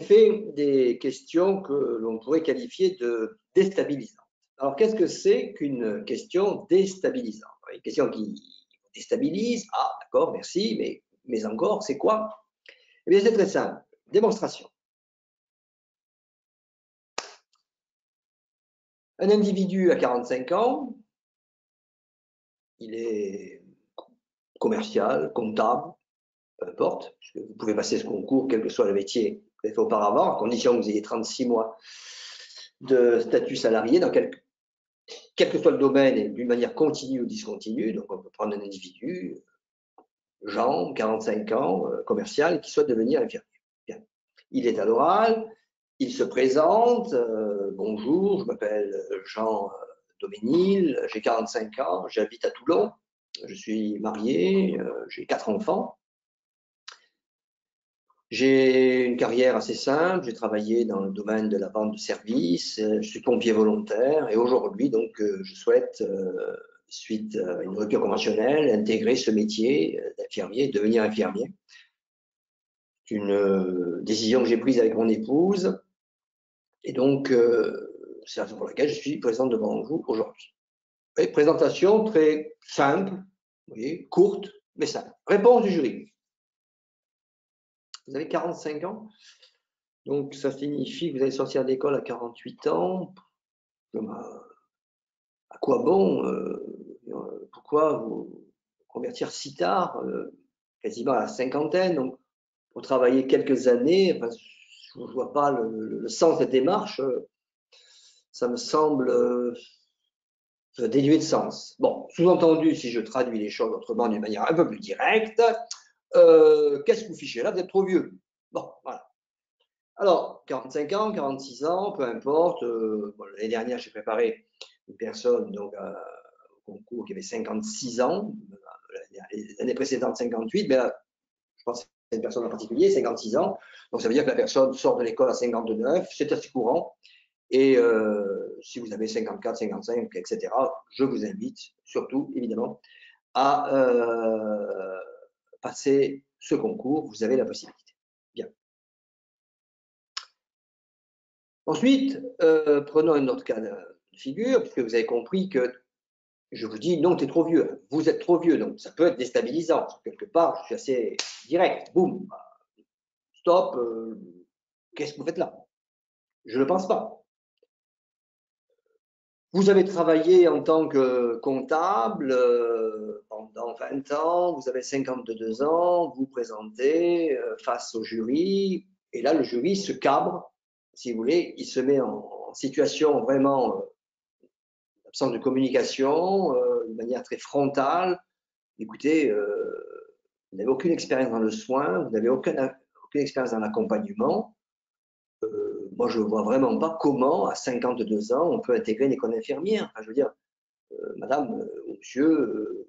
fait des questions que l'on pourrait qualifier de déstabilisantes. Alors, qu'est-ce que c'est qu'une question déstabilisante? Une question qui déstabilise, ah, d'accord, merci, mais encore, c'est quoi? Eh bien, c'est très simple. Démonstration. Un individu à 45 ans, il est commercial, comptable, peu importe, puisque vous pouvez passer ce concours, quel que soit le métier que vous avez fait auparavant, à condition que vous ayez 36 mois de statut salarié dans quel que soit le domaine et d'une manière continue ou discontinue. Donc, on peut prendre un individu, Jean, 45 ans, commercial, qui souhaite devenir infirmier. Bien. Il est à l'oral, il se présente, bonjour, je m'appelle Jean Doménil, j'ai 45 ans, j'habite à Toulon, je suis marié, j'ai 4 enfants. J'ai une carrière assez simple, j'ai travaillé dans le domaine de la vente de services, je suis pompier volontaire et aujourd'hui, donc, je souhaite, suite à une rupture conventionnelle, intégrer ce métier d'infirmier, devenir infirmier. C'est une décision que j'ai prise avec mon épouse et donc, c'est la raison pour laquelle je suis présent devant vous aujourd'hui. Présentation très simple, vous voyez, courte, mais simple. Réponse du jury. Vous avez 45 ans, donc ça signifie que vous allez sortir d'école à 48 ans. À quoi bon? Pourquoi vous convertir si tard, quasiment à la cinquantaine? Donc, pour travailler quelques années, enfin, je ne vois pas le sens de cette démarche. Ça me semble dénué de sens. Bon, sous-entendu, si je traduis les choses autrement d'une manière un peu plus directe, qu'est-ce que vous fichez là? Vous êtes trop vieux. Bon, voilà. Alors, 45 ans, 46 ans, peu importe. Bon, l'année dernière, j'ai préparé une personne donc, au concours qui avait 56 ans. L'année précédente, 58. Mais là, je pense que c'est une personne en particulier, 56 ans. Donc, ça veut dire que la personne sort de l'école à 59. C'est assez courant. Et si vous avez 54, 55, etc., je vous invite surtout, évidemment, à passer ce concours. Vous avez la possibilité. Bien. Ensuite, prenons un autre cas de figure, puisque vous avez compris que je vous dis non, tu es trop vieux. Vous êtes trop vieux, donc ça peut être déstabilisant. Quelque part, je suis assez direct. Boum, stop, qu'est-ce que vous faites là? Je ne pense pas. Vous avez travaillé en tant que comptable pendant 20 ans, vous avez 52 ans, vous présentez face au jury, et là, le jury se cabre, si vous voulez, il se met en situation vraiment d'absence de communication, de manière très frontale. Écoutez, vous n'avez aucune expérience dans le soin, vous n'avez aucune expérience dans l'accompagnement. Moi, je ne vois vraiment pas comment, à 52 ans, on peut intégrer une école infirmière. Enfin, je veux dire, madame ou monsieur,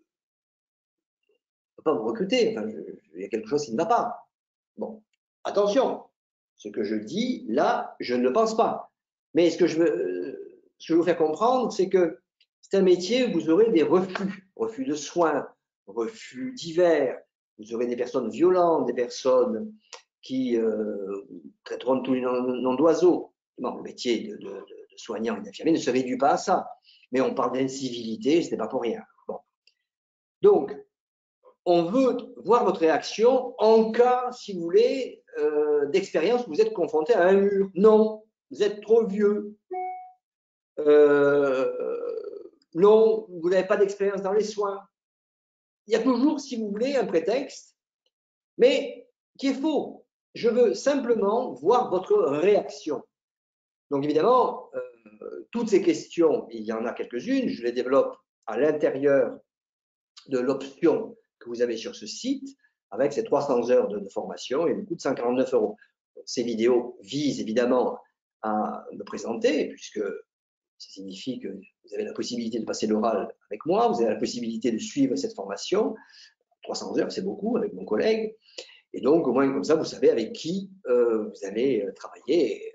ne peut pas vous recruter. Enfin, il y a quelque chose qui ne va pas. Bon, attention, ce que je dis là, je ne le pense pas. Mais ce que je veux vous faire comprendre, c'est que c'est un métier où vous aurez des refus de soins, refus divers. Vous aurez des personnes violentes, des personnes qui traiteront de tous les noms d'oiseaux. Bon, le métier de soignant et d'infirmier ne se réduit pas à ça. Mais on parle d'incivilité, ce n'est pas pour rien. Bon. Donc, on veut voir votre réaction en cas, si vous voulez, d'expérience où vous êtes confronté à un mur. Non, vous êtes trop vieux. Non, vous n'avez pas d'expérience dans les soins. Il y a toujours, si vous voulez, un prétexte, mais qui est faux. Je veux simplement voir votre réaction. Donc, évidemment, toutes ces questions, il y en a quelques-unes, je les développe à l'intérieur de l'option que vous avez sur ce site, avec ces 300 heures de formation et le coût de 149 €. Ces vidéos visent évidemment à me présenter, puisque ça signifie que vous avez la possibilité de passer l'oral avec moi, vous avez la possibilité de suivre cette formation. 300 heures, c'est beaucoup avec mon collègue. Et donc, au moins, comme ça, vous savez avec qui vous allez travailler, et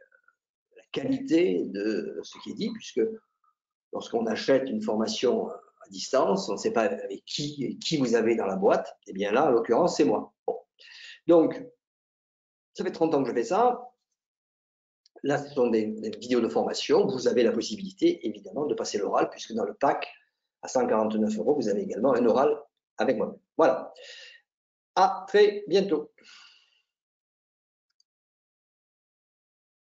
la qualité de ce qui est dit, puisque lorsqu'on achète une formation à distance, on ne sait pas avec qui vous avez dans la boîte. Et bien là, en l'occurrence, c'est moi. Bon. Donc, ça fait 30 ans que je fais ça. Là, ce sont des vidéos de formation. Vous avez la possibilité, évidemment, de passer l'oral, puisque dans le pack, à 149 €, vous avez également un oral avec moi. Voilà. À très bientôt.